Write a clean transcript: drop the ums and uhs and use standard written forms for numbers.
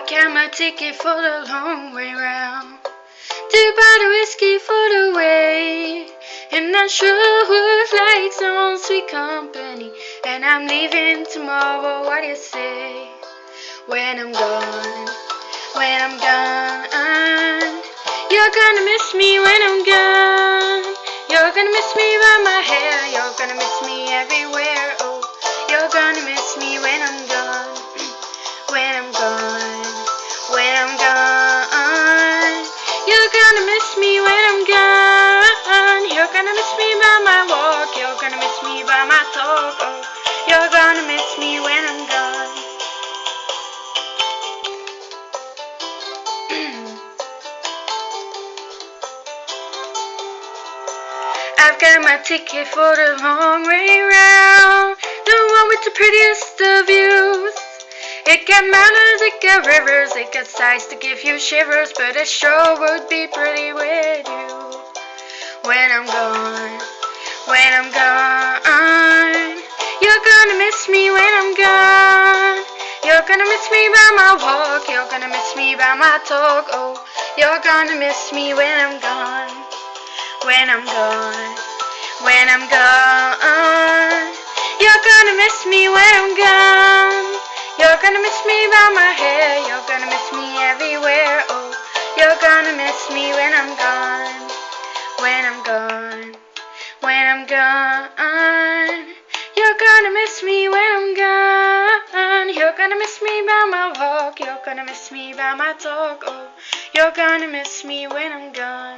got my ticket for the long way round. 2 bottle whiskey for the way. And I sure would like some sweet company. And I'm leaving tomorrow, what do you say? When I'm gone, when I'm gone, you're gonna miss me when I'm gone. You're gonna miss me by my hair, you're gonna miss me everywhere. Oh, you're gonna miss me when I'm gone, when I'm gone, when I'm gone. You're gonna miss me when I'm gone. You're gonna miss me by my walk, you're gonna miss me by my talk. Oh, you're gonna miss me when I'm gone. I've got my ticket for the long way round, the one with the prettiest of views. It got mountains, it got rivers, it got sights to give you shivers, but it sure would be pretty with you. When I'm gone, when I'm gone, you're gonna miss me when I'm gone. You're gonna miss me by my walk, you're gonna miss me by my talk. Oh, you're gonna miss me when I'm gone, when I'm gone, when I'm gone. You're gonna miss me when I'm gone. You're gonna miss me by my hair, you're gonna miss me everywhere. Oh, you're gonna miss me when I'm gone, when I'm gone, when I'm gone. You're gonna miss me when I'm gone. You're gonna miss me by my walk, you're gonna miss me by my talk. Oh, you're gonna miss me when I'm gone.